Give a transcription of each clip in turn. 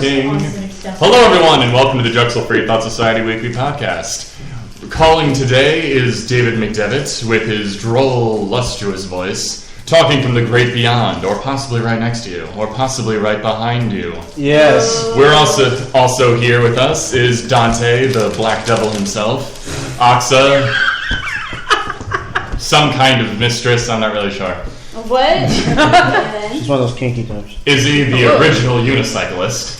Recording. Hello, everyone, and welcome to the Drexel Free Thought Society Weekly Podcast. Calling today is David McDevitt with his droll, lustrous voice, talking from the great beyond, or possibly right next to you, or possibly right behind you. Yes. We're also here with us is Dante, the Black Devil himself, Oxa, some kind of mistress, I'm not really sure. What? She's one of those kinky types. Izzy, the original unicyclist.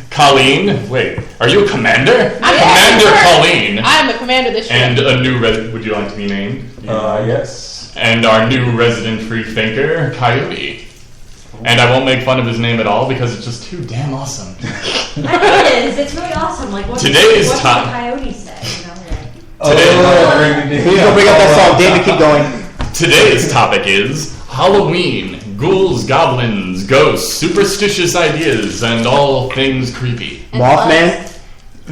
Colleen, wait, are you a commander? Commander Colleen. I'm a commander this ship. And a new would you like to be named? Yes. And our new resident free thinker, Coyote. And I won't make fun of his name at all because it's just too damn awesome. It is. It's really awesome. Like what's the Coyote say? You know, Please don't bring up that song. David, keep going. Today's topic is Halloween, ghouls, goblins, ghosts, superstitious ideas, and all things creepy. Mothman?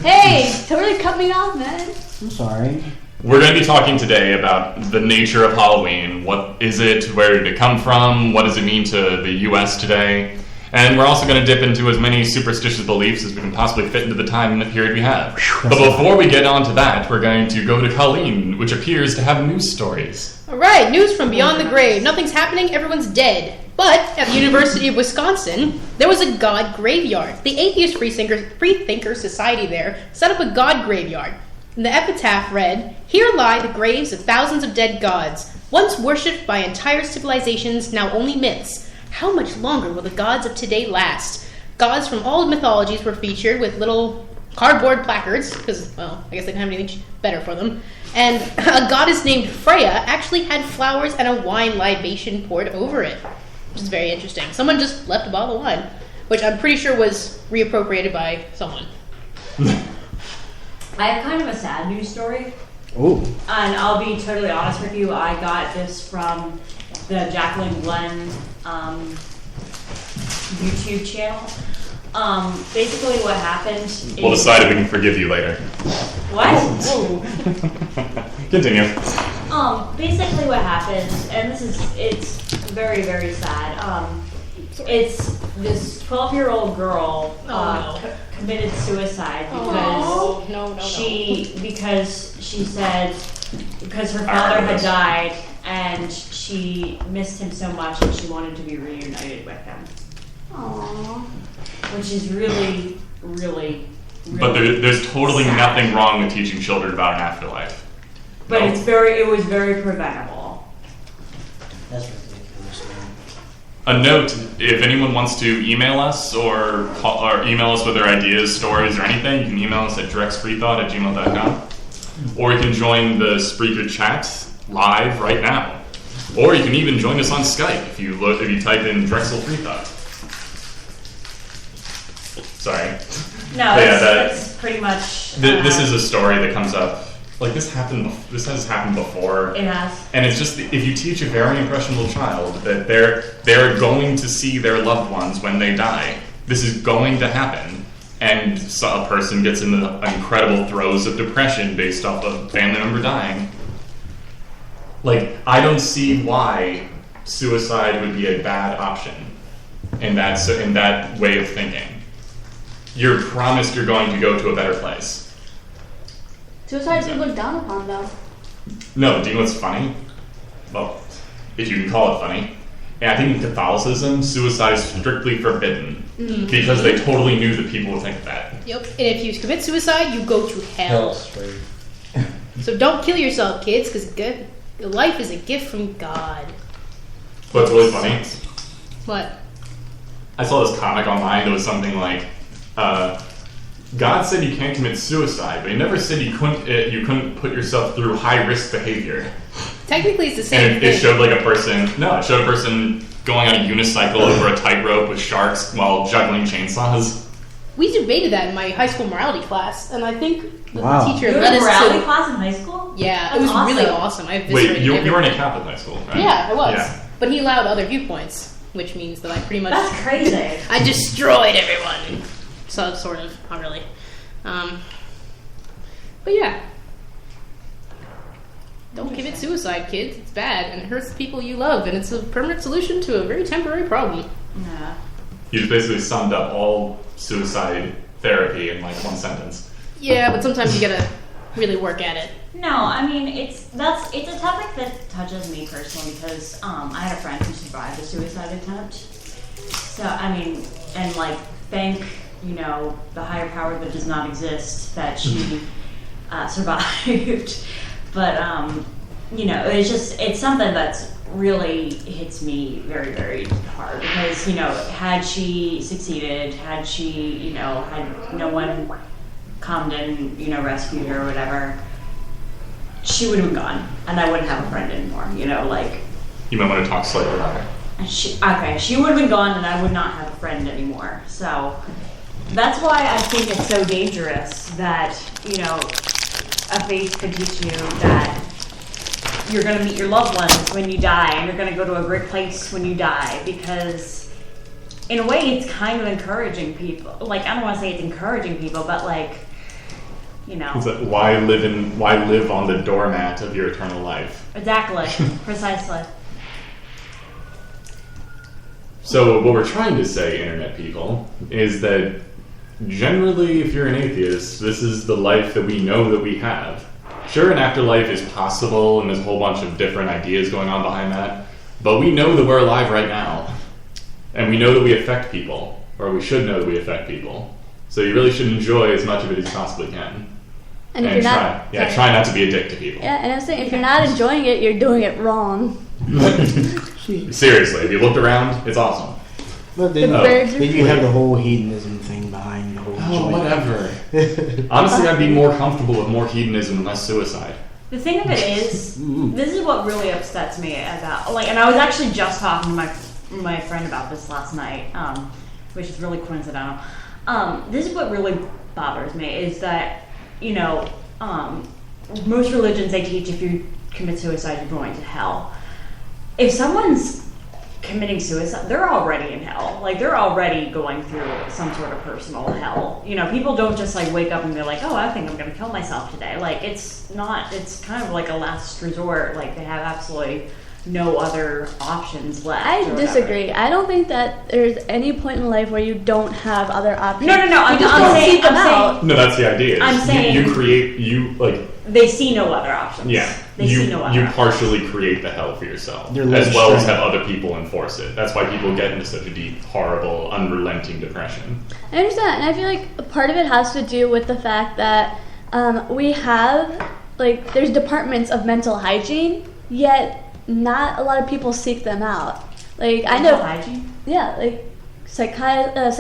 Hey, totally cut me off, man. I'm sorry. We're going to be talking today about the nature of Halloween. What is it? Where did it come from? What does it mean to the U.S. today? And we're also going to dip into as many superstitious beliefs as we can possibly fit into the time period we have. But before we get on to that, we're going to go to Colleen, which appears to have news stories. Alright, news from beyond the grave. Nothing's happening, everyone's dead. But at the University of Wisconsin, there was a god graveyard. The Atheist Freethinker Society there set up a god graveyard. And the epitaph read, "Here lie the graves of thousands of dead gods, once worshipped by entire civilizations, now only myths. How much longer will the gods of today last?" Gods from all mythologies were featured with little cardboard placards, because, well, I guess they didn't have anything better for them. And a goddess named Freya actually had flowers and a wine libation poured over it, which is very interesting. Someone just left a bottle of wine, which I'm pretty sure was reappropriated by someone. I have kind of a sad news story. Ooh. And I'll be totally honest with you. I got this from the Jacqueline Glenn YouTube channel. Basically what happened is... We'll decide if we can forgive you later. What? Continue. Basically what happened, and it's very, very sad. It's this 12-year-old girl committed suicide because she said because her father had died and she missed him so much and she wanted to be reunited with him. Aww. Which is really, really, really But there's totally sad. nothing wrong with teaching children about an afterlife. But No. it was very preventable. That's ridiculous, man. A note, if anyone wants to email us or email us with their ideas, stories, or anything, you can email us at drexfreethought@gmail.com. Or you can join the Spreaker chat live right now. Or you can even join us on Skype if you type in Drexel Freethought. Sorry. No, Yeah, that's pretty much... This is a story that comes up. Like, this has happened before. It has. And it's just, if you teach a very impressionable child that they're going to see their loved ones when they die, this is going to happen, and so a person gets in the incredible throes of depression based off of a family member dying. Like, I don't see why suicide would be a bad option in that way of thinking. You're promised you're going to go to a better place. Suicide's been looked down upon, though. No, do you know what's funny? Well, if you can call it funny. And I think in Catholicism, suicide is strictly forbidden because they totally knew that people would think that. Yep, and if you commit suicide, you go to hell. Straight. So don't kill yourself, kids, because life is a gift from God. But it's really funny. What? I saw this comic online that was something like, God said you can't commit suicide, but he never said you couldn't put yourself through high-risk behavior. Technically, it's the same And thing. it showed a person going on a unicycle over a tightrope with sharks while juggling chainsaws. We debated that in my high school morality class, and I think the teacher You led had a us morality to... class in high school? Yeah, That's it was really awesome. awesome. I Wait, you were in a Catholic high school, right? Yeah, I was. Yeah. But he allowed other viewpoints, which means that I pretty much... That's crazy. I destroyed everyone. So, sort of. Not really. But yeah. Don't commit suicide, kids. It's bad, and it hurts the people you love, and it's a permanent solution to a very temporary problem. Yeah. You just basically summed up all suicide therapy in like one sentence. Yeah, but sometimes you gotta really work at it. No, I mean it's a topic that touches me personally because I had a friend who survived a suicide attempt. So I mean, and like thank the higher power that does not exist that she survived. But it's something that's really hits me very, very hard because had she succeeded, had she had no one come and rescued her or whatever, she would have been gone, and I wouldn't have a friend anymore. You might want to talk slightly louder. She would have been gone, and I would not have a friend anymore. So that's why I think it's so dangerous that a faith could teach you that you're going to meet your loved ones when you die, and you're going to go to a great place when you die, because in a way it's kind of encouraging people. I don't want to say it's encouraging people, but It's like, why live on the doormat of your eternal life? Exactly. Precisely. So what we're trying to say, internet people, is that generally if you're an atheist, this is the life that we know that we have. Sure, an afterlife is possible, and there's a whole bunch of different ideas going on behind that, but we know that we're alive right now. And we know that we affect people, or we should know that we affect people. So you really should enjoy as much of it as you possibly can. And if you're not, try not to be a dick to people. Yeah, and I'm saying if you're not enjoying it, you're doing it wrong. Seriously, if you looked around, it's awesome. But then you have the whole hedonism thing behind the whole joint. Whatever. Honestly, I'd be more comfortable with more hedonism and less suicide. The thing of it is, this is what really upsets me about, and I was actually just talking to my friend about this last night, which is really coincidental. This is what really bothers me, is that, most religions, they teach if you commit suicide, you're going to hell. If someone's committing suicide, they're already in hell. They're already going through some sort of personal hell. People don't just wake up and be like, oh, I think I'm going to kill myself today. It's kind of like a last resort. They have absolutely no other options left. I disagree. I don't think that there's any point in life where you don't have other options. No. I'm saying, no, that's the idea. I'm saying they see no other options. Yeah. You partially create the hell for yourself, as well as have other people enforce it. That's why people get into such a deep, horrible, unrelenting depression. I understand, and I feel like part of it has to do with the fact that we have, there's departments of mental hygiene, yet not a lot of people seek them out. I know, hygiene? Yeah, psychologists,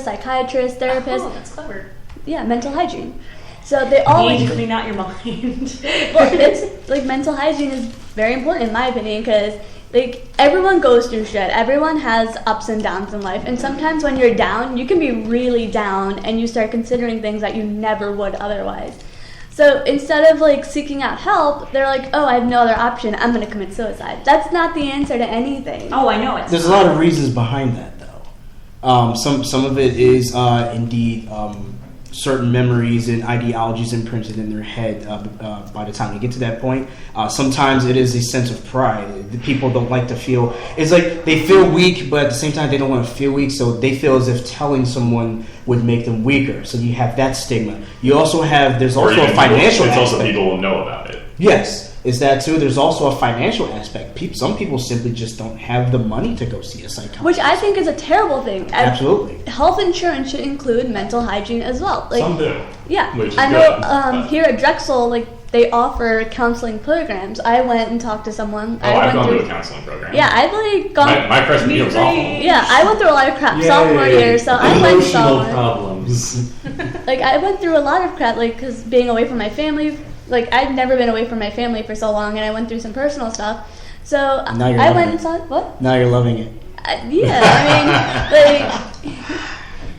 psychiatrists, therapists. Oh, that's clever. Yeah, mental hygiene. So they always clean out your mind. Well, it's mental hygiene is very important in my opinion, because everyone goes through shit. Everyone has ups and downs in life, and sometimes when you're down, you can be really down, and you start considering things that you never would otherwise. So instead of seeking out help, they're like, oh, I have no other option, I'm going to commit suicide. That's not the answer to anything. Oh, I know it's There's a lot of reasons behind that, though. Some of it is indeed certain memories and ideologies imprinted in their head by the time they get to that point. Sometimes it is a sense of pride. The people don't like to feel... It's they feel weak, but at the same time they don't want to feel weak, so they feel as if telling someone would make them weaker. So you have that stigma. You also have... There's also a financial aspect. It's also people will know about it. Yes. Is that too? There's also a financial aspect. Some people simply just don't have the money to go see a psychologist. Which I think is a terrible thing. Absolutely. Health insurance should include mental hygiene as well. Some do. Yeah. Which is I know here at Drexel, they offer counseling programs. I went and talked to someone. I've gone to a counseling program. Yeah, I've gone... My freshman year was awful. Yeah, I went through a lot of crap sophomore year, so I went to someone. Problems. I went through a lot of crap, because being away from my family... I'd never been away from my family for so long, and I went through some personal stuff. So I went and saw... What? Now you're loving it.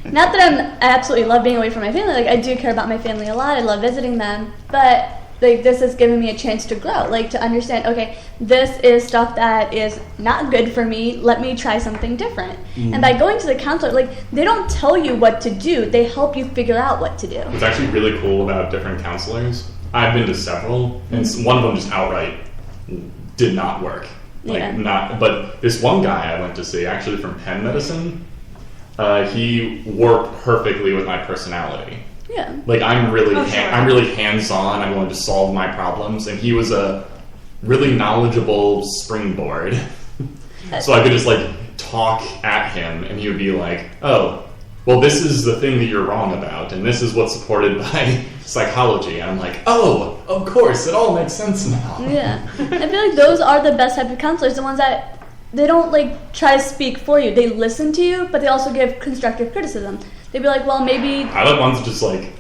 Not that I absolutely love being away from my family. I do care about my family a lot. I love visiting them. But, this has given me a chance to grow. To understand, okay, this is stuff that is not good for me. Let me try something different. And by going to the counselor, they don't tell you what to do. They help you figure out what to do. What's actually really cool about different counselors... I've been to several, and one of them just outright did not work. But this one guy I went to see, actually from Penn Medicine, he worked perfectly with my personality. Yeah. Like I'm really sure. I'm really hands-on. I'm going to solve my problems, and he was a really knowledgeable springboard. So I could just like talk at him, and he would be like, "Oh, well, this is the thing that you're wrong about, and this is what's supported by psychology." And I'm like, "Oh, of course, it all makes sense now." Yeah. I feel like those are the best type of counselors, the ones that they don't like try to speak for you. They listen to you, but they also give constructive criticism. They'd be like, well, maybe... I like ones that just like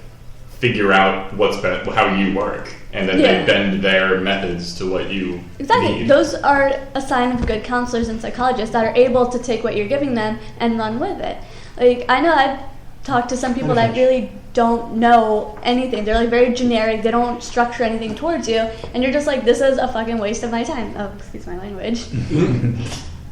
figure out how you work, and then Yeah. they bend their methods to what you Exactly. need. Those are a sign of good counselors and psychologists that are able to take what you're giving them and run with it. Like, I know I've talked to some people that really don't know anything. They're like very generic. They don't structure anything towards you, and you're just like, this is a fucking waste of my time. Oh, excuse my language.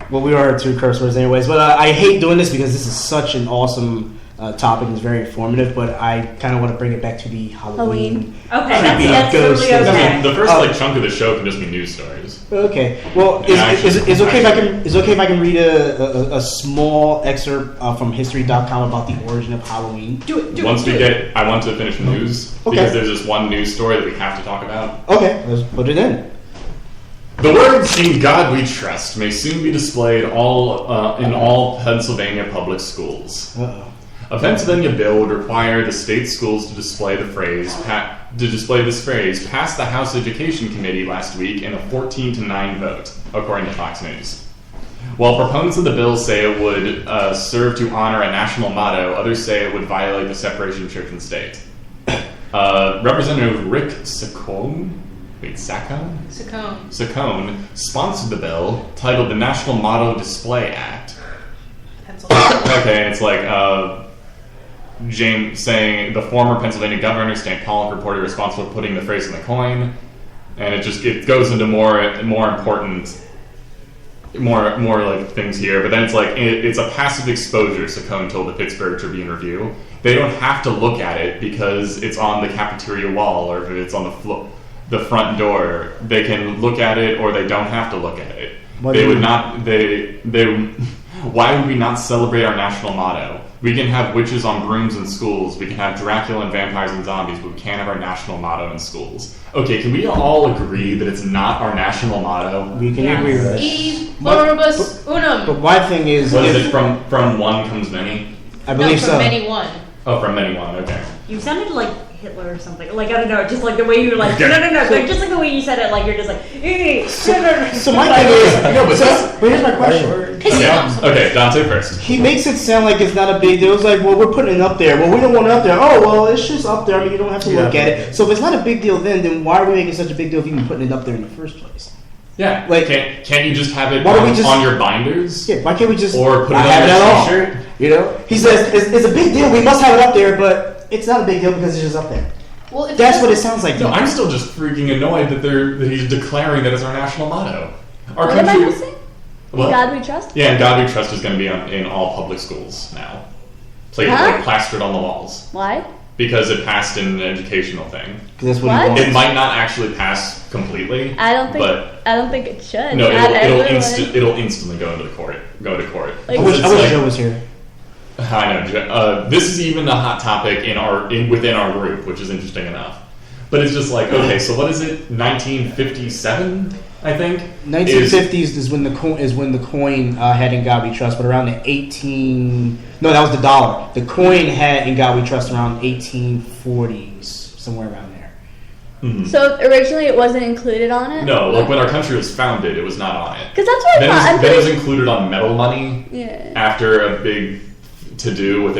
Well, we are 2 curse words anyways, but I hate doing this because this is such an awesome topic and it's very informative, but I kind of want to bring it back to the Halloween. Okay, creepy that's ghost totally thing. okay. I mean, the first like chunk of the show can just be news stories. Okay. Well, is okay if I can read a small excerpt from History.com about the origin of Halloween? I want to finish news because there's this one news story that we have to talk about. Okay, let's put it in. The words "In God We Trust" may soon be displayed in all Pennsylvania public schools. Uh-oh. A Pennsylvania bill would require the state schools to display this phrase passed the House Education Committee last week in a 14-9 vote, according to Fox News. While proponents of the bill say it would serve to honor a national motto, others say it would violate the separation of church and state. Representative Rick Saccone sponsored the bill, titled the National Motto Display Act. Okay, it's like James saying the former Pennsylvania governor, St. Paul, reported responsible for putting the phrase in the coin, and it goes into more important, more like things here. But then it's like it's a passive exposure. Saccone told the Pittsburgh Tribune Review. They don't have to look at it because it's on the cafeteria wall or if it's on the front door. They can look at it, or they don't have to look at it. They would not. Why would we not celebrate our national motto? We can have witches on brooms in schools. We can have Dracula and vampires and zombies, but we can't have our national motto in schools. Okay, can we all agree that it's not our national motto? We can agree with that. E pluribus unum. But my thing is... What is it, from one comes many? I believe from so. many one. Oh, from many one, okay. You sounded like Hitler or something. Like, I don't know, just like the way you were like, no, like, just like the way you said it, like you're just like, So my thing is... No, but here's my question. Okay, Dante first. He makes it sound like it's not a big deal. It's like, well, we're putting it up there. Well, we don't want it up there. Oh, well, it's just up there. I mean, you don't have to look at it. So if it's not a big deal then why are we making such a big deal of even putting it up there in the first place? Yeah, like, can't you just have it on your binders? Yeah, why can't we just or put it have on it your at t-shirt? all? You know, he says it's a big deal. We must have it up there, but it's not a big deal because it's just up there. Well, that's what it sounds like. No, I'm still just freaking annoyed that he's declaring that it's our national motto. What am I missing? What? In God We Trust? Yeah, In God We Trust is going to be in all public schools now. It's like plastered on the walls. Why? Because it passed in an educational thing. That's what he wants. It might not actually pass completely. I don't think it should. No, it'll instantly go to court. Like, I wish Joe was here. I know. This is even a hot topic within our group, which is interesting enough. But it's just like, okay, so what is it? 1957, I think. 1950s is when the coin had "In God We Trust," but around the no, that was the dollar. The coin had "In God We Trust" around 1840s, somewhere around there. Mm-hmm. So originally it wasn't included on it? No, like when our country was founded, it was not on it. Because that's what I thought. Then it was included on metal money. Yeah. After a big to-do with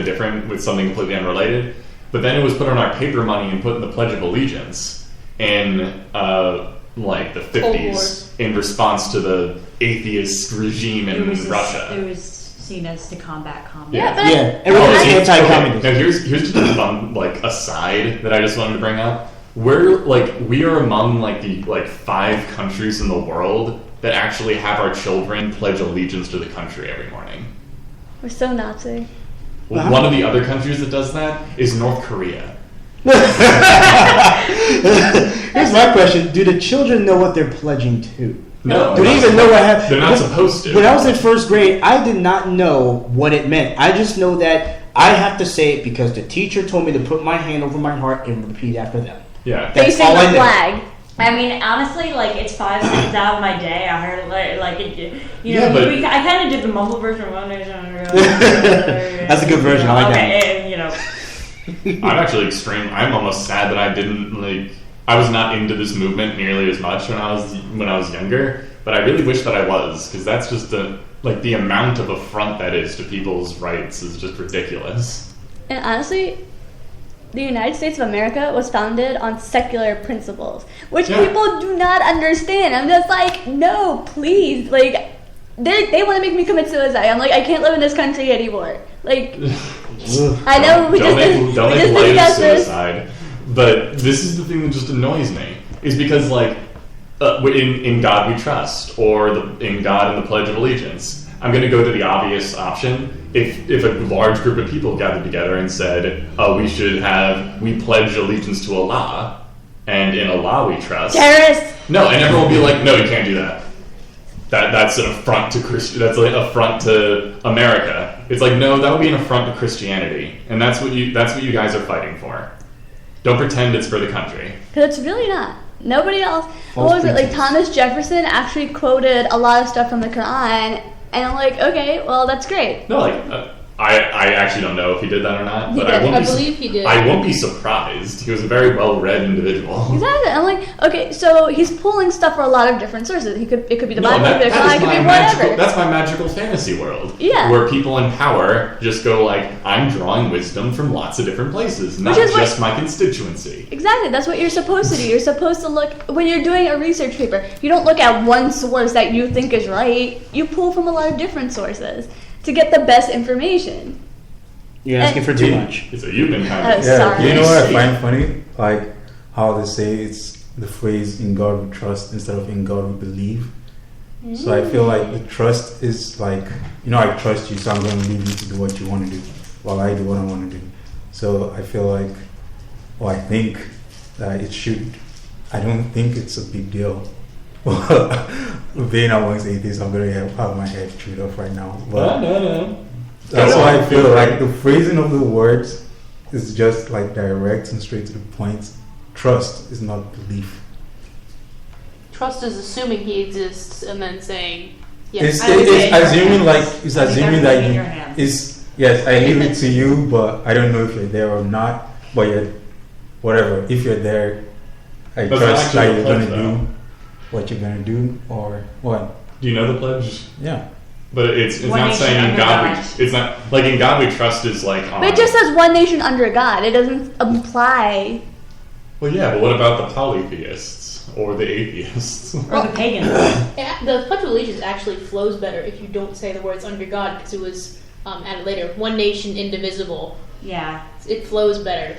something completely unrelated. But then it was put on our paper money and put in the Pledge of Allegiance in like the 50s in response to the atheist regime in Russia. It was seen as to combat communism. Yeah, everyone was anti-communist. Now here's just a fun aside that I just wanted to bring up. We are among the 5 countries in the world that actually have our children pledge allegiance to the country every morning. We're so Nazi. One of the other countries that does that is North Korea. Here's my question. Do the children know what they're pledging to? No, Do they even know what happened? They're not supposed to. When I was in first grade, I did not know what it meant. I just know that I have to say it because the teacher told me to put my hand over my heart and repeat after them. Yeah. That's Facing all the I knew. flag. I mean, honestly, like, it's 5 seconds out of my day. I heard, like it, Yeah, but- I kind of did the mumble version of one nation. That's a good version. I like that. Okay, you know. I'm actually extreme. I'm almost sad that I didn't I was not into this movement nearly as much when I was younger. But I really wish that I was, because that's just the amount of affront that is to people's rights is just ridiculous. And honestly, the United States of America was founded on secular principles, which Yeah. people do not understand. I'm just like, no, please. Like, they want to make me commit suicide. I'm like, I can't live in this country anymore. Like, I know we don't make light of discussed this. suicide. But this is the thing that just annoys me, is because in God we trust, or in God and the Pledge of Allegiance, I'm going to go to the obvious option. If a large group of people gathered together and said, we pledge allegiance to Allah, and in Allah we trust. Terrorists. No, and everyone will be like, no, you can't do that. That's an affront to that's an affront to America. It's like, no, that would be an affront to Christianity, and that's what you guys are fighting for. Don't pretend it's for the country. Because it's really not. Nobody else. False What was it? Like, pretense. Thomas Jefferson actually quoted a lot of stuff from the Quran, and I'm like, okay, well, that's great. No, I actually don't know if he did that or not, but did. I I believe he did. won't be surprised. He was a very well-read individual. Exactly. I'm like, okay, so he's pulling stuff from a lot of different sources. It could be the No, Bible, it could be the Quran, it could be whatever. that's my magical fantasy world. Yeah. Where people in power just go like, I'm drawing wisdom from lots of different places, not Which is just my constituency. Exactly. That's what you're supposed to do. You're supposed to look, when you're doing a research paper, you don't look at one source that you think is right. You pull from a lot of different sources to get the best information. You're asking for too much. So you've been kind of... Oh, sorry. You know what I find funny? Like how they say it's the phrase "in God we trust" instead of "in God we believe." So I feel like the trust is like, I trust you, so I'm going to leave you to do what you want to do while I do what I want to do. So I feel like, I think that it should. I don't think it's a big deal. Being amongst atheists, I'm going to have my head chewed off right now. But No. that's why I feel like the phrasing of the words is just like direct and straight to the point. Trust is not belief. Trust is assuming he exists and then saying, yes. It's I would say- assuming like it's I think assuming everything in that your hands. yes, I leave it to you, but I don't know if you're there or not. But whatever. If you're there, I That's trust not that actually you're a gonna pledge, do what you're gonna do or what. Do you know the pledge? Yeah. But it's One not nation saying in under God God. it's not like in God we trust is like on. But it just says one nation under God. It doesn't imply. Well, yeah, but what about the polytheists or the atheists? Or the pagans. Yeah, the Pledge of Allegiance actually flows better if you don't say the words under God, because it was added later. One nation, indivisible. Yeah. It flows better.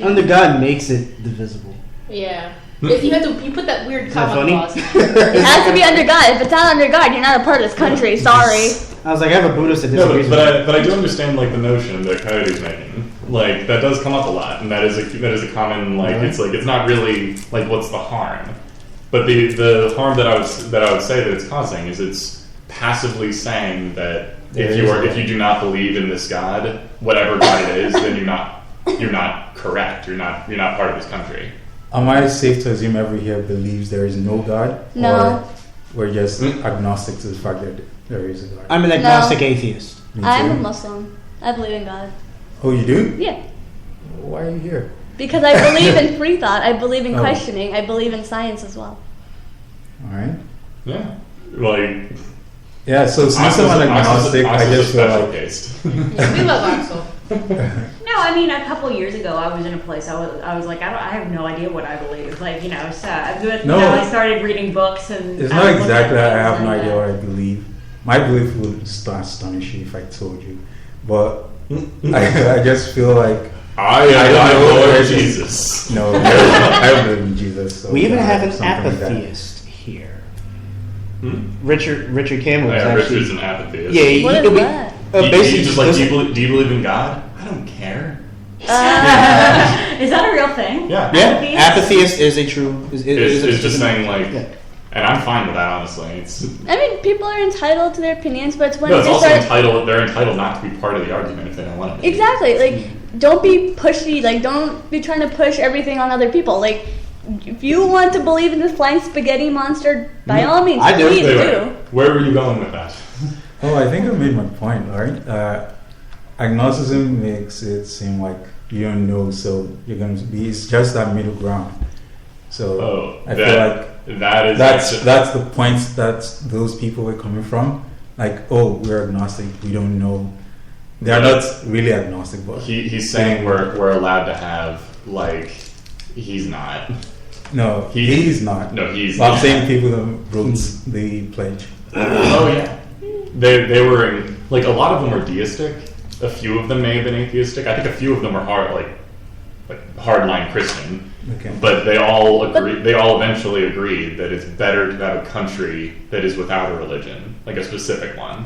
Under God makes it divisible. Yeah. If you put that weird that comma funny? clause. It has to be under God. If it's not under God, you're not a part of this country. Sorry. I was like, I have a Buddhist that No, disagrees but I do understand like the notion that Coyote's making. Like that does come up a lot, and that is a common like Really? it's not really like what's the harm, but the harm that I would say that it's causing is it's passively saying that if you do not believe in this God, whatever God it is, then you're not correct. You're not part of this country. Am I safe to assume everyone here believes there is no God? No. Or we're just agnostic to the fact that there is a God? I'm an agnostic atheist. Me I'm a too. Muslim. I believe in God. Oh, you do? Yeah. Why are you here? Because I believe in free thought. I believe in Oh. questioning. I believe in science as well. All right. Yeah, like Yeah. So since I'm an agnostic, I just feel special like case. Yeah, we love Axel. No, I mean, a couple years ago, I was in a place. I was like, I have no idea what I believe. Like, so No. I started reading books and. it's I not was looking exactly. at I have things no and, idea what I believe. My belief would astonish you if I told you, but I just feel like I don't am know Lord where to- Jesus. no, I don't believe in Jesus. So We even I have an something like that. apatheist here. Hmm? Richard Campbell was Yeah, actually. Richard's an apatheist. Yeah, What is that? basically just like, listen- do you believe in God? I don't care. Is that a real thing? Yeah. Yeah, apatheist is a true. Is It's a just saying like Yeah. And I'm fine with that, honestly. I mean, people are entitled to their opinions, but it's when No, it's they also start... they're entitled not to be part of the argument if they don't want to be. Exactly. Like, don't be pushy. Like, don't be trying to push everything on other people. Like, if you want to believe in the flying spaghetti monster, by all means, I do. please Anyway, do. where were you going with that? Oh, I think I made my point, right? Agnosticism makes it seem like you don't know, so you're going to be. It's just that middle ground. So I feel like that's the point that those people were coming from. Like, oh, we're agnostic. We don't know. They're not really agnostic, but he's saying we're allowed to have like he's not. No, he's not. No, he's. I'm saying people that wrote the pledge. Oh yeah, they were like a lot of them were deistic. A few of them may have been atheistic. I think a few of them were hardline Christian. Okay. But they all agree. They all eventually agreed that it's better to have a country that is without a religion, like a specific one,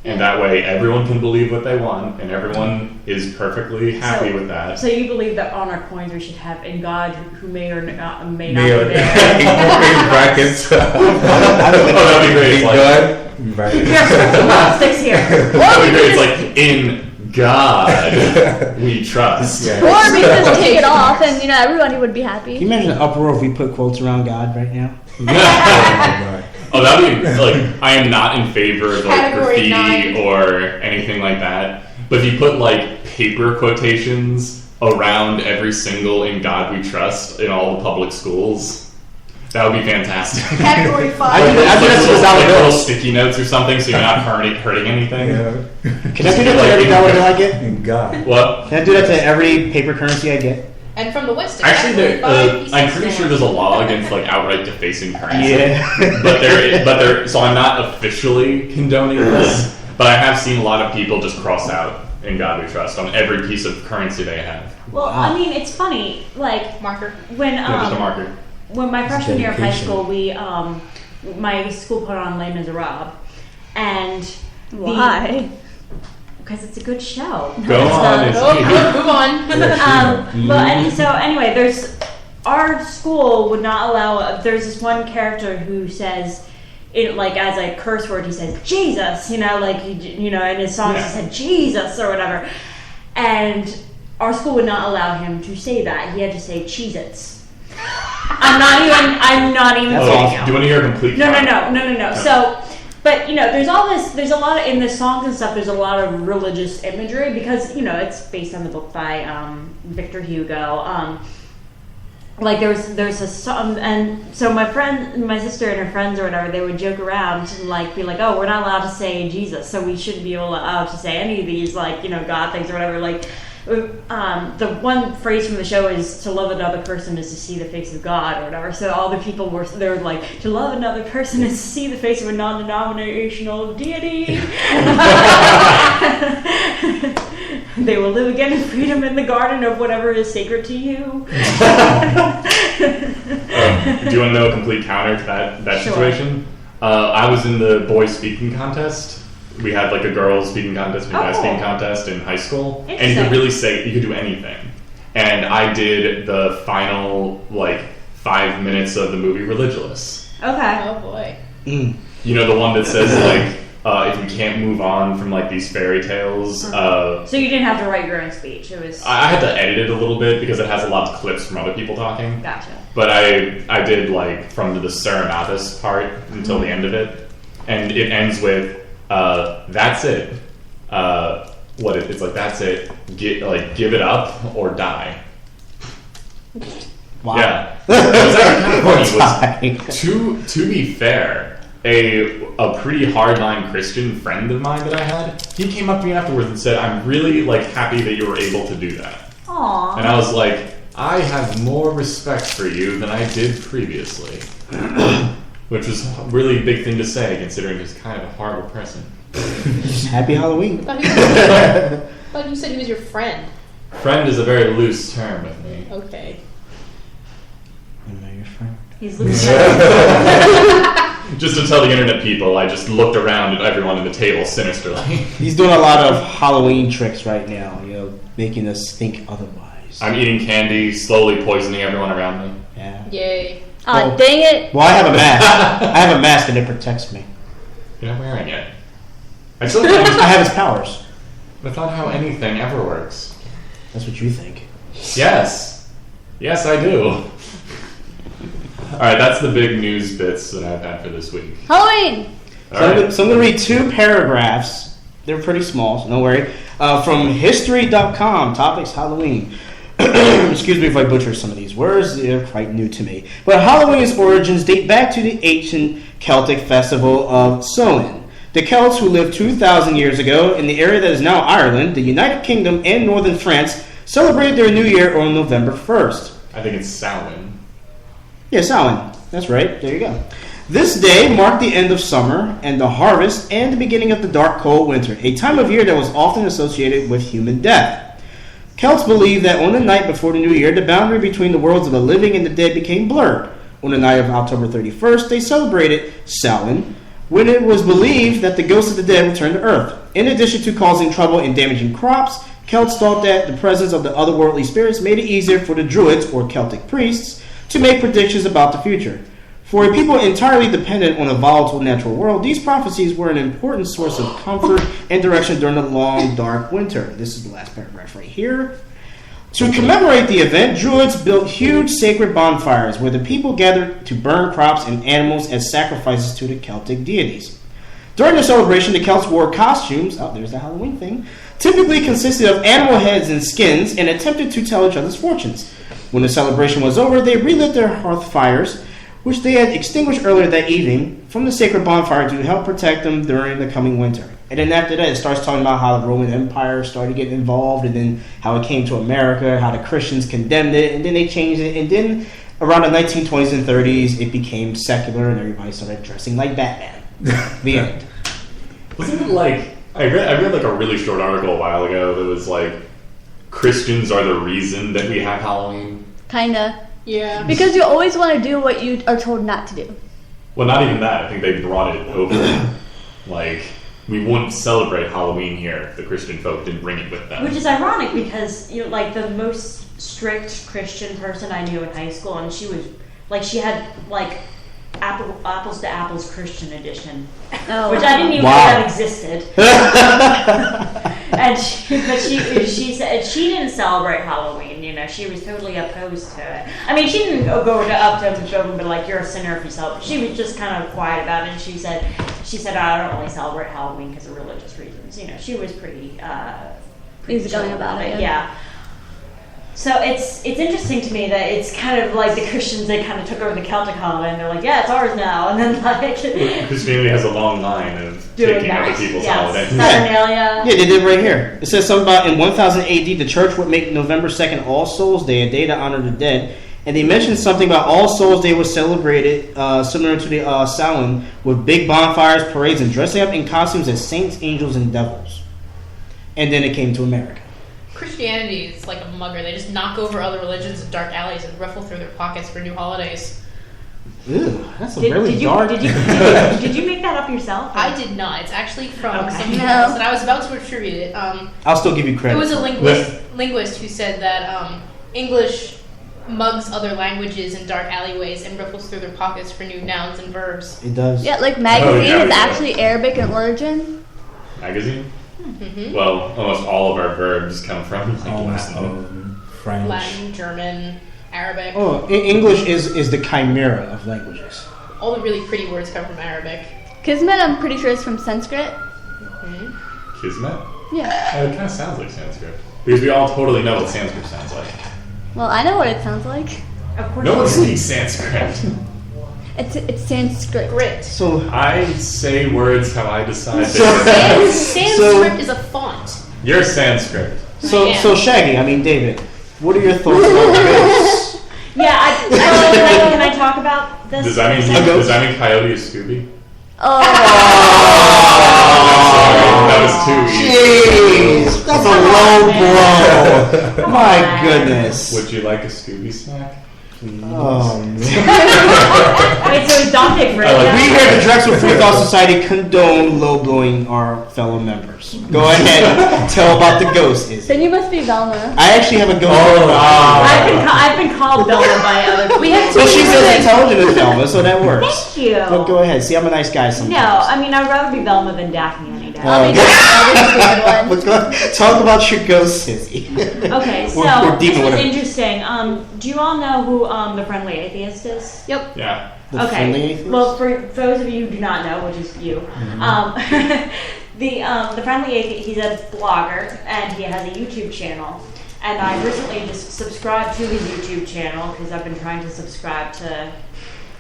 and that way everyone can believe what they want, and everyone is perfectly happy with that. So you believe that on our coins we should have "in God who may or may not be May or- there." in brackets. That'd be great. In It's God, in brackets. Here's sticks here. that'd be great. It's like in God we trust. Yeah. Or we just take it off, and everybody would be happy. Can you imagine an uproar if we put quotes around God right now? Oh my God. Oh, that'd be like I am not in favor of like Category graffiti 9. or anything like that. But if you put like paper quotations around every single "In God We Trust" in all the public schools, that would be fantastic. Category 5. I do that to like $1 little sticky notes or something, so you're not hurting anything. Yeah. Can I do that to every dollar bill I get? In God. What? Can I do that to every paper currency I get? And from the West, Actually, category 5, I'm pretty sure there's a law against like outright defacing currency. Yeah. But there. So I'm not officially condoning this, but I have seen a lot of people just cross out "In God We Trust" on every piece of currency they have. Well, I mean, it's funny. Like marker. when Yeah, just a marker. when my freshman year of high dedication. school, we my school put on Les Miserables, and Why? because it's a good show. Go on. It's Move on. Well, and so anyway, our school would not allow. There's this one character who says, it like as a curse word, he says Jesus. Like in his songs he said Jesus or whatever, and our school would not allow him to say that. He had to say Cheez-Its. I'm not even That's kidding awesome. you. Do you want to hear a complete? No. So, but there's a lot of in the songs and stuff. There's a lot of religious imagery because it's based on the book by Victor Hugo. Like there's a song, and so my sister and her friends or whatever, they would joke around and like be like, oh, we're not allowed to say Jesus, so we shouldn't be allowed to say any of these like God things or whatever. Like the one phrase from the show is to love another person is to see the face of God or whatever. So all the people were like, to love another person is to see the face of a non-denominational deity. They will live again in freedom in the garden of whatever is sacred to you. Do you want to know a complete counter to that Sure. situation? I was in the boys speaking contest. We had like a girls speaking contest and a guys speaking contest in high school, and you could really say you could do anything. And I did the final like 5 minutes of the movie Religious. Okay. Oh boy. You know the one that says like if we can't move on from like these fairy tales. So you didn't have to write your own speech. It was I had to edit it a little bit because it has a lot of clips from other people talking. gotcha. But I did like from the Serenatus part until the end of it, and it ends with that's it. It's like that's it. Give it up or die. Wow. Yeah. It was actually kind of funny. To be fair, a pretty hardline Christian friend of mine that I had, he came up to me afterwards and said, "I'm really like happy that you were able to do that." Aww. And I was like, I have more respect for you than I did previously. Which was a really big thing to say, considering he's kind of a horrible person. Happy Halloween. I thought you said he was your friend. Friend is a very loose term with me. Okay. Am I your friend? He's looking Just to tell the internet people, I just looked around at everyone at the table sinisterly. He's doing a lot of Halloween tricks right now, making us think otherwise. I'm eating candy, slowly poisoning everyone around me. Yeah. Yay. Aw, dang it. Well, I have a mask. I have a mask and it protects me. You're not wearing it. I still think I have its powers. that's not how anything ever works. That's what you think. Yes. Yes, I do. Alright, that's the big news bits that I've had for this week. Halloween. So I'm going to read 2 paragraphs. They're pretty small, so don't worry. From history.com, topics Halloween. Excuse me if I butcher some of these words, they're quite new to me. But Halloween's origins date back to the ancient Celtic festival of Samhain. The Celts, who lived 2,000 years ago in the area that is now Ireland, the United Kingdom, and northern France, celebrated their new year on November 1st. I think it's Samhain. Yeah, Samhain. That's right. There you go. This day marked the end of summer and the harvest and the beginning of the dark, cold winter, a time of year that was often associated with human death. Celts believed that on the night before the new year, the boundary between the worlds of the living and the dead became blurred. On the night of October 31st, they celebrated Samhain, when it was believed that the ghosts of the dead returned to Earth. In addition to causing trouble and damaging crops, Celts thought that the presence of the otherworldly spirits made it easier for the Druids, or Celtic priests, to make predictions about the future. For a people entirely dependent on a volatile natural world, these prophecies were an important source of comfort and direction during the long, dark winter. This is the last paragraph right here. To commemorate the event, Druids built huge sacred bonfires where the people gathered to burn crops and animals as sacrifices to the Celtic deities. During the celebration, the Celts wore costumes, there's the Halloween thing, typically consisted of animal heads and skins, and attempted to tell each other's fortunes. When the celebration was over, they relit their hearth fires, which they had extinguished earlier that evening, from the sacred bonfire to help protect them during the coming winter. And then after that, it starts talking about how the Roman Empire started getting involved, and then how it came to America, how the Christians condemned it, and then they changed it, and then around the 1920s and 30s, it became secular, and everybody started dressing like Batman. The end. Wasn't it like I read like a really short article a while ago that was like Christians are the reason that we have Halloween? Kinda. Yeah. Because you always want to do what you are told not to do. Well, not even that. I think they brought it over. Like, we wouldn't celebrate Halloween here if the Christian folk didn't bring it with them. Which is ironic because, you know, like the most strict Christian person I knew in high school, and she was, like, she had, like, apples to apples Christian edition, which I didn't even know that existed. And she said she didn't celebrate Halloween. You know, she was totally opposed to it. I mean, she didn't go up to him and show him, but like, you're a sinner if you celebrate. She was just kind of quiet about it. And she said, I don't really celebrate Halloween because of religious reasons. You know, she was pretty easygoing about it. Yeah. So it's interesting to me that it's kind of like the Christians, they kind of took over the Celtic holiday and they're like, yeah, it's ours now. And then like Christianity has a long line of taking over people's holidays. Saturnalia. Yeah, they did right here. It says something about in 1000 AD, the church would make November 2nd All Souls Day, a day to honor the dead. And they mentioned something about All Souls Day was celebrated similar to the Samhain, with big bonfires, parades, and dressing up in costumes as saints, angels, and devils. And then it came to America. Christianity is like a mugger. They just knock over other religions in dark alleys and ruffle through their pockets for new holidays. Ew, that's really dark. Did you make that up yourself? I did not. It's actually from something No. else, and I was about to attribute it. I'll still give you credit. It was a linguist who said that English mugs other languages in dark alleyways and ripples through their pockets for new nouns and verbs. It does. Yeah, like magazine is yeah. actually Arabic in origin. Magazine? Mm-hmm. Well, almost all of our verbs come from like Almost all Latin. of them. French. Latin, German, Arabic. Oh, English is the chimera of languages. All the really pretty words come from Arabic. Kismet, I'm pretty sure is from Sanskrit. Mm-hmm. Kismet? Yeah. It kind of sounds like Sanskrit. Because we all totally know what Sanskrit sounds like. Well, I know what it sounds like. Of course. No one speaks Sanskrit. It's Sanskrit. Grit. So I say words how I decide. Sanskrit is a font. You're Sanskrit. So Shaggy, I mean David, what are your thoughts about ghosts? Yeah, can I talk about this? Does that mean Coyote is Scooby? Oh. That was too easy. Jeez, that's a low blow. My goodness. Would you like a Scooby snack? please. Oh, man. Wait, so is Dante free? We here at the Drexel Free Thought Society condone low blowing our fellow members. Go ahead and tell about the ghost, Izzy. Then you must be Velma. I actually have a ghost. I've been called Velma by other people. We have But two she's people as that- intelligent as Velma, so that works. Thank you. But go ahead. See, I'm a nice guy sometimes. No, I mean, I'd rather be Velma than Daphne any day. I'll be Daphne. But go, talk about your ghost, Izzy. Okay, so Or this demon, was whatever. interesting. Do you all know who the Friendly Atheist is? Yep. Yeah. The friendly Okay. atheist? Well, for those of you who do not know, which is you, the Friendly Atheist, he's a blogger and he has a YouTube channel. And I recently just subscribed to his YouTube channel because I've been trying to subscribe to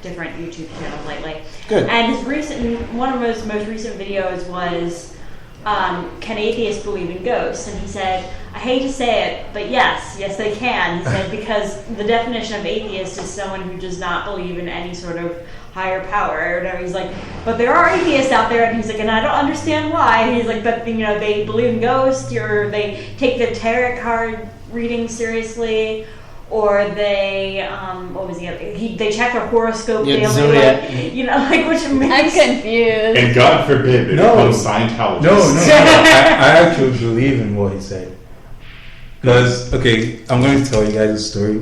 different YouTube channels lately. Good. And one of his most recent videos was, can atheists believe in ghosts? And he said, I hate to say it, but yes they can. He said, because the definition of atheist is someone who does not believe in any sort of higher power or whatever. He's like, but there are atheists out there, and he's like, and I don't understand why. He's like, but they believe in ghosts, or they take the tarot card reading seriously, or they what was the other? They check their horoscope Yeah, daily, zodiac. which I'm makes confused. And God forbid it No. becomes Scientologists. No. I actually believe in what he said. Because, okay, I'm going to tell you guys a story.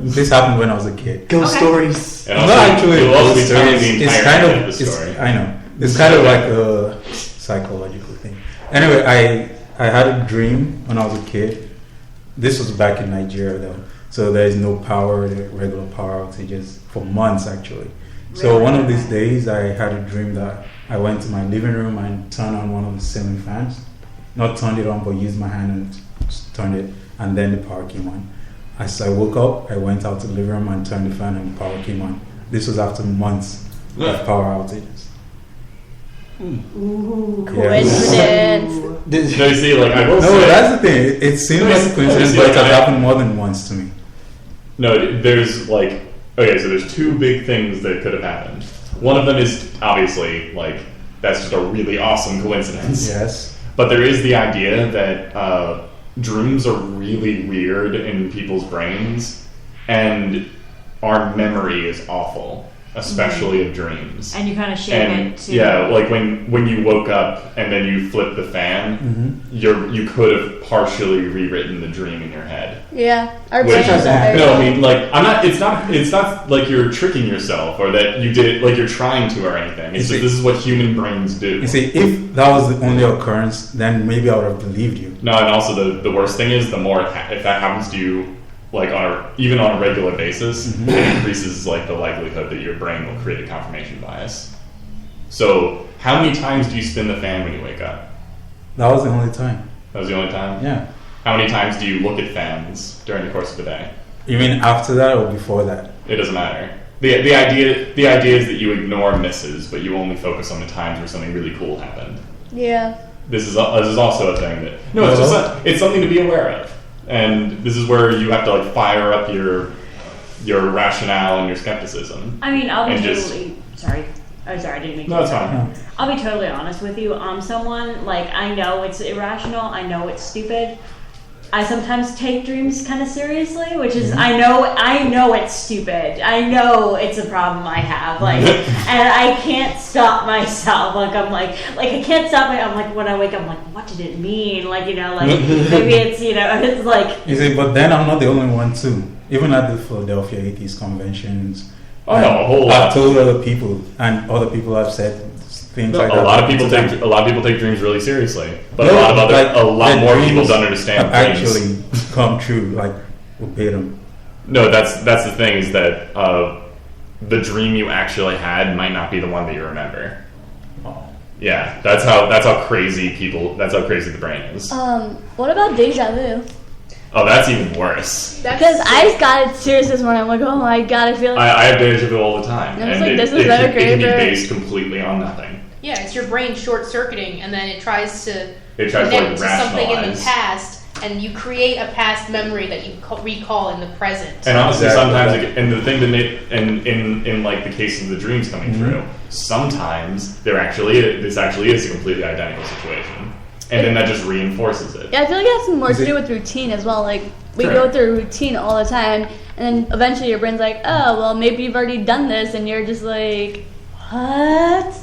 This happened when I was a kid. Ghost Okay. stories. And Not also, actually you'll also be ghost telling stories. the It's entire kind end of, the story. I know. It's kind of like a psychological thing. Anyway, I had a dream when I was a kid. This was back in Nigeria, though. So there is no power, regular power outages for months, actually. So Really? one of these days, I had a dream that I went to my living room and turned on one of the ceiling fans. Not turned it on, but used my hand and turned it, and then the power came on. As I woke up, I went out to the living room and turned the fan, and the power came on. This was after months of power outages. Ooh, Coincidence. No, you see, like I will No, say, that's the thing. It seems like a coincidence, but it has happened more than once to me. no, there's like okay, so there's two big things that could have happened. One of them is obviously like that's just a really awesome coincidence. Yes. But there is the idea that dreams are really weird in people's brains, and our memory is awful, especially of dreams. and you kind of shape And it to yeah, like when you woke up and then you flip the fan, you could have partially rewritten the dream in your head. Yeah, our Which brains are is- very No, I mean like I'm not. It's not like you're tricking yourself or that you did it like you're trying to or anything. It's just this is what human brains do. You see, if that was the only occurrence, then maybe I would have believed you. No, and also the worst thing is the more if that happens to you, like even on a regular basis, it increases like the likelihood that your brain will create a confirmation bias. So, how many times do you spin the fan when you wake up? That was the only time. That was the only time. Yeah. How many times do you look at fans during the course of the day? You mean after that or before that? It doesn't matter. The idea is that you ignore misses, but you only focus on the times where something really cool happened. Yeah. This is also a thing that it's just it's something to be aware of, and this is where you have to like fire up your rationale and your skepticism. I mean, I'll be And just- totally sorry. Oh, sorry, I didn't mean to. No, it's fine. I'll be totally honest with you. Someone like I know it's irrational. I know it's stupid. I sometimes take dreams kind of seriously, which is I know it's stupid. I know it's a problem I have, like, and I can't stop myself. Like I can't stop I'm like when I wake up, I'm like, what did it mean? Like maybe it's it's like. You see, but then I'm not the only one too. Even at the Philadelphia Atheist conventions, Oh no, a whole I've lot. told other people, and other people have said things like A that. lot of people take dreams really seriously, but No, a lot their more people dreams don't understand have dreams. actually come true, like verbatim. No, that's the thing is that the dream you actually had might not be the one that you remember. Yeah, that's how crazy the brain is. What about deja vu? Oh, that's even worse. Because I got it serious this morning. I'm like, oh my god, I feel like I have deja vu all the time, I was and like, it, this it, is can, never it can be great, based completely on nothing. Yeah, it's your brain short-circuiting, and then it tries to It tries to connect like to something in the rationalize. past, and you create a past memory that you recall in the present. And honestly, Exactly. sometimes, and the thing that in like the case of the dreams coming through, sometimes this actually is a completely identical situation, and then that just reinforces it. yeah, I feel like it has more to Is do it- with routine as well. Like we Sure. go through a routine all the time, and then eventually your brain's like, oh, well, maybe you've already done this, and you're just like, what?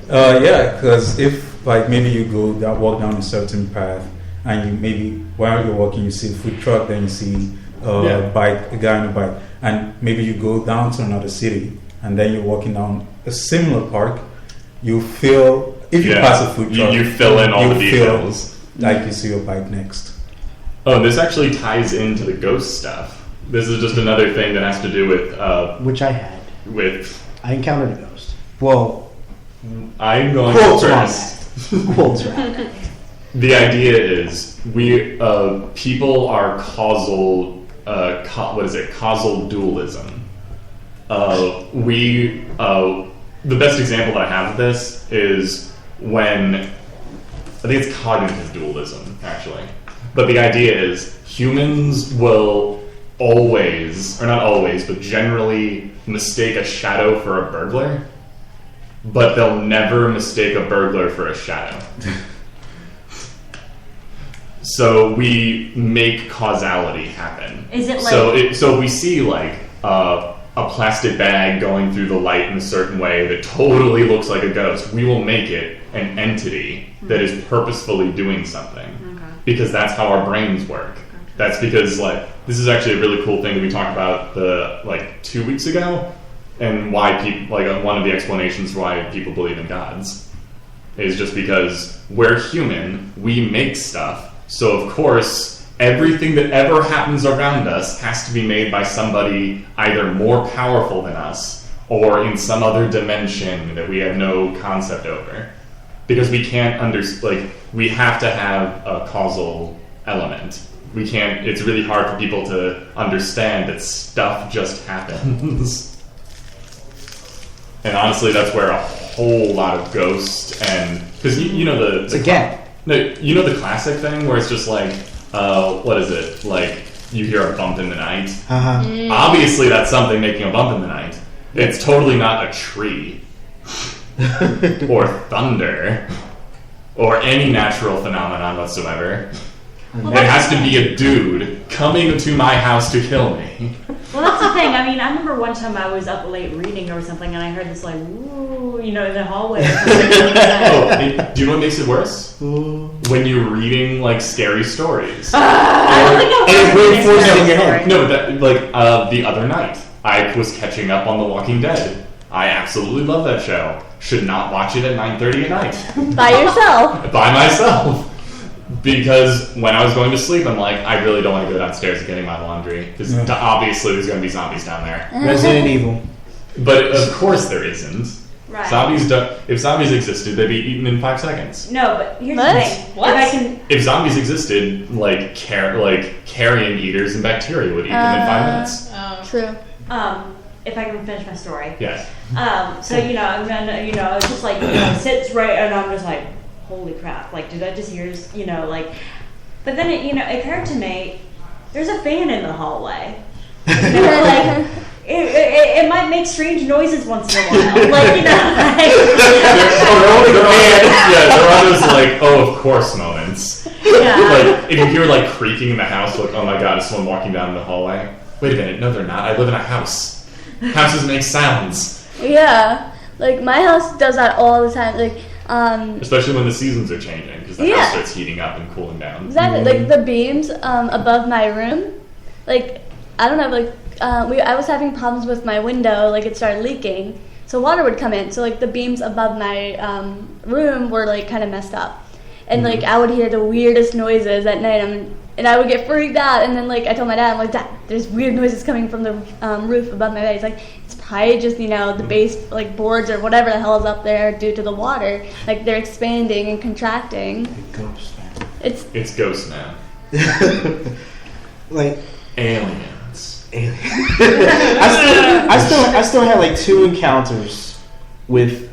Yeah, because if like maybe you walk down a certain path, and you maybe while you're walking you see a food truck, then you see a guy on a bike, and maybe you go down to another city, and then you're walking down a similar park, you feel if you pass a food truck, you fill in all the details. Like you see your bike next. Oh, this actually ties into the ghost stuff. This is just another thing that has to do with Which I had. I encountered a ghost. Well, I'm going quotes first. Quotes around that. The idea is people are causal. Causal dualism. The best example that I have of this is when I think it's cognitive dualism, actually. But the idea is humans will always, or not always, but generally mistake a shadow for a burglar, but they'll never mistake a burglar for a shadow. So we make causality happen. Is it like so we see like a plastic bag going through the light in a certain way that totally looks like a ghost, we will make it an entity that is purposefully doing something, because that's how our brains work. That's because like this is actually a really cool thing that we talked about 2 weeks ago, and why people one of the explanations for why people believe in gods is just because we're human, we make stuff. So of course, everything that ever happens around us has to be made by somebody either more powerful than us or in some other dimension that we have no concept over. Because we can't we have to have a causal element. We can't, it's really hard for people to understand that stuff just happens. And honestly, that's where a whole lot of ghosts and, because you know you know the classic thing where it's just like, what is it? Like, you hear a bump in the night. Obviously, that's something making a bump in the night. It's totally not a tree. Or thunder. Or any natural phenomenon whatsoever. It has to be a dude coming to my house to kill me. Well, that's the thing. I mean, I remember one time I was up late reading or something, and I heard this like, woo, in the hallway. Do you know what makes it worse? When you're reading like scary stories. The other night, I was catching up on The Walking Dead. I absolutely love that show. Should not watch it at 9:30 at night. By yourself. By myself. Because when I was going to sleep, I'm like, I really don't want to go downstairs and getting my laundry. Because obviously there's going to be zombies down there. Resident Evil. But of course there isn't. Right. If zombies existed, they'd be eaten in 5 seconds. No, but here's the thing. What? If zombies existed, carrion eaters and bacteria would eat them in 5 minutes. True. If I can finish my story. Yes. So it's just like sits right, and I'm just like, holy crap! Like, did I just hear? But then it occurred to me, there's a fan in the hallway. It might make strange noises once in a while. They're all those of course moments. Yeah. If you hear creaking in the house, oh my god, is someone walking down the hallway? Wait a minute, no they're not. I live in a house. Houses make sounds. Yeah, my house does that all the time. Especially when the seasons are changing, because the house starts heating up and cooling down. Exactly, the beams above my room, I don't know, I was having problems with my window, it started leaking, so water would come in. So the beams above my room were kind of messed up, and I would hear the weirdest noises at night. And I would get freaked out, and then I told my dad, I'm like, Dad, there's weird noises coming from the roof above my bed. He's like, it's probably just the base boards or whatever the hell is up there due to the water. They're expanding and contracting. Ghost man. It's ghost man. Aliens. I still had 2 encounters with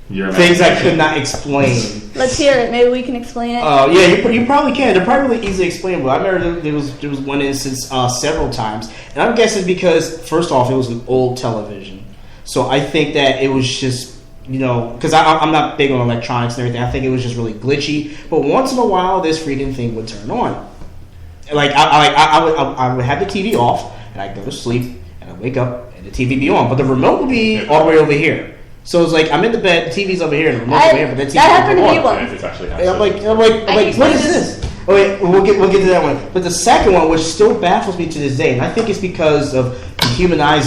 things I could not explain. Let's hear it. Maybe we can explain it. Yeah, you probably can. They're probably really easily explainable. I remember there was one instance several times, and I'm guessing because first off, it was an old television, so I think that it was just because I'm not big on electronics and everything. I think it was just really glitchy. But once in a while, this freaking thing would turn on. like I would have the TV off, and I'd go to sleep, and I'd wake up, and the TV be on, but the remote would be all the way over here. So it's like I'm in the bed, the TV's over here, and the remote's over here, but the TV's that happened to me on. once. It's actually I'm like, what is this? Oh wait, we'll get to that one. But the second one, which still baffles me to this day, and I think it's because of the human eyes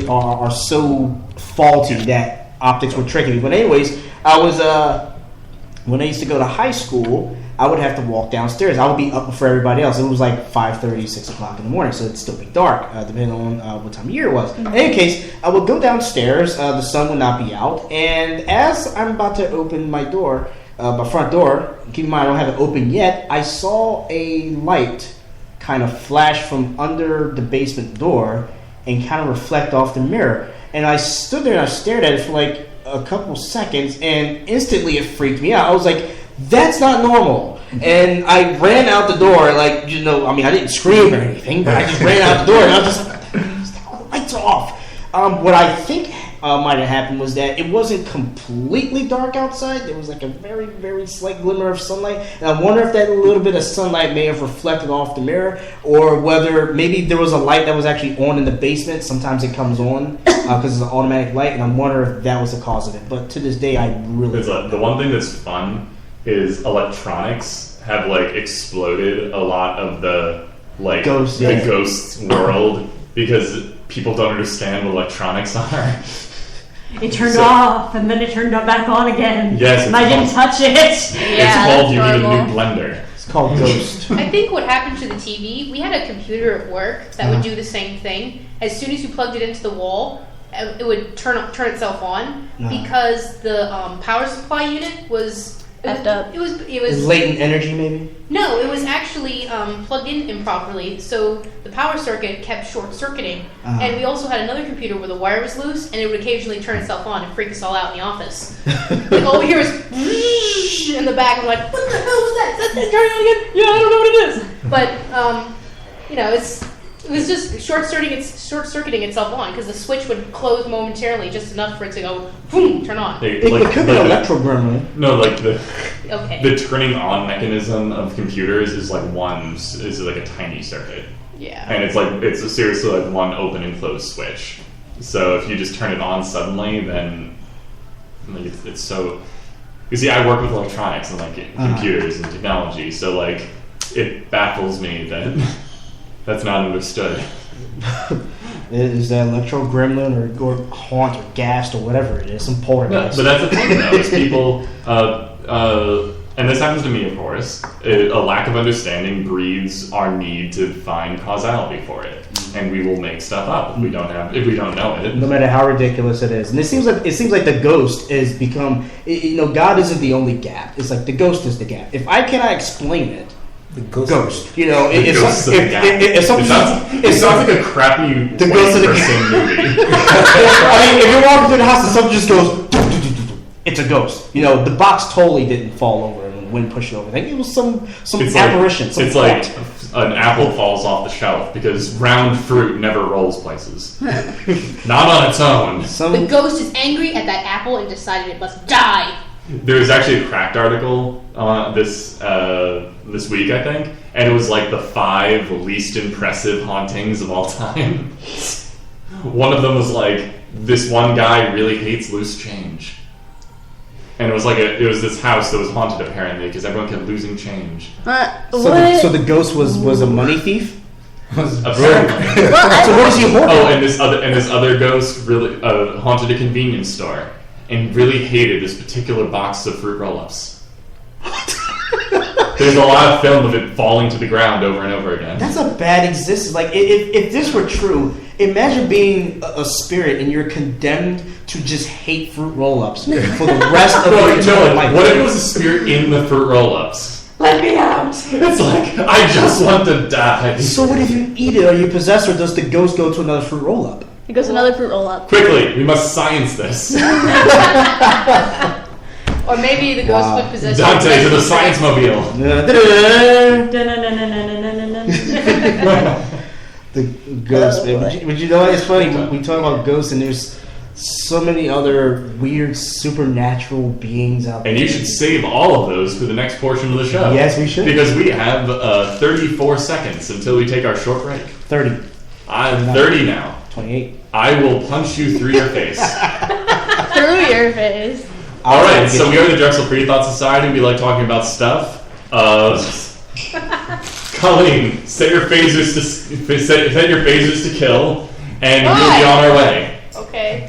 are so faulty that optics were tricking me. But anyways, I was when I used to go to high school, I would have to walk downstairs. I would be up before everybody else. It was like 5:30, 6 o'clock in the morning, so it'd still be dark, depending on what time of year it was. In any case, I would go downstairs. The sun would not be out, and as I'm about to open my door, my front door, keep in mind I don't have it open yet, I saw a light kind of flash from under the basement door and kind of reflect off the mirror. And I stood there and I stared at it for like a couple seconds, and instantly it freaked me out. I was like, that's not normal. And I ran out the door, like, you know, I mean, I didn't scream or anything, but I just ran out the door, and I was just like, the lights are off. What I think might have happened was that it wasn't completely dark outside. There was like a very, very slight glimmer of sunlight, and I wonder if that little bit of sunlight may have reflected off the mirror, or whether maybe there was a light that was actually on in the basement. Sometimes it comes on because it's an automatic light, and I wonder if that was the cause of it. But to this day, I really the one thing that's fun is electronics have like exploded a lot of the like Ghosts, the yeah. ghost world because people don't understand what electronics are. It turned off, and then it turned back on again. Yes, and I didn't touch it. Yeah, it's called you that's need a normal. new blender. It's called Ghost. I think what happened to the TV, we had a computer at work that would do the same thing. As soon as you plugged it into the wall, it would turn itself on because the power supply unit was Effed up. It was Latent energy, maybe? No, it was actually plugged in improperly, so the power circuit kept short-circuiting. And we also had another computer where the wire was loose, and it would occasionally turn itself on and freak us all out in the office. Like, all we hear is whoosh in the back. I'm like, what the hell was that? Is that turning on again? Yeah, I don't know what it is. But, you know, it was just short-circuiting itself on, because the switch would close momentarily, just enough for it to go, boom, turn on. They, It could be an electro gremlin. No, like Okay. the turning on mechanism of computers is like a tiny circuit. Yeah. And it's seriously like one open and closed switch. So if you just turn it on suddenly, then like it's so. You see, I work with electronics and like computers and technology, so like it baffles me that that's not understood. Is that electro gremlin or haunt or ghast or whatever it is, some poltergeist? But that's the thing, though, is people, and this happens to me, of course, a lack of understanding breeds our need to find causality for it, and we will make stuff up if we don't know it. No matter how ridiculous it is, and it seems like the ghost has become. You know, God isn't the only gap. It's like the ghost is the gap. If I cannot explain it. The ghost. You know, It sounds like a crappy The ghost of the person movie. I mean, if you're walking through the house and something just goes, it's a ghost. You know, the box totally didn't fall over and the wind pushed it over. I think it was some apparition. It's like an apple falls off the shelf because round fruit never rolls places. Not on its own. The ghost is angry at that apple and decided it must die. There's actually a Cracked article this week, I think, and it was like the 5 least impressive hauntings of all time. One of them was like, this one guy really hates loose change. And it was like it was this house that was haunted apparently because everyone kept losing change. So the ghost was a money thief? Apparently. So what is he hoarding? Oh, and this other ghost really haunted a convenience store and really hated this particular box of fruit roll-ups. There's a lot of film of it falling to the ground over and over again. That's a bad existence. Like, if this were true, imagine being a spirit and you're condemned to just hate fruit roll-ups for the rest of your entire life. What if it was a spirit in the fruit roll-ups? Let me out! It's like, I just want to die. So what if you eat it? Are you possessed, or does the ghost go to another fruit roll-up? It goes another fruit roll up. Quickly, we must science this. Or maybe the ghost would possess Dante to the science mobile. The ghost, man. But you know what? It's funny. We talk about ghosts, and there's so many other weird supernatural beings out there. And you should save all of those for the next portion of the show. Yes, we should. Because we have 34 seconds until we take our short break. 30. I'm 30 now. 28. I will punch you through your face. Through your face. Alright, so we are the Drexel Pre-Thought Society. We like talking about stuff. Colleen, set your phasers to kill, and we'll be on our way. Okay.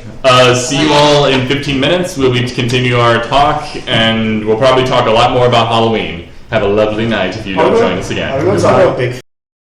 See you all in 15 minutes. We'll continue our talk, and we'll probably talk a lot more about Halloween. Have a lovely night if you don't join us again. I'm going to talk about big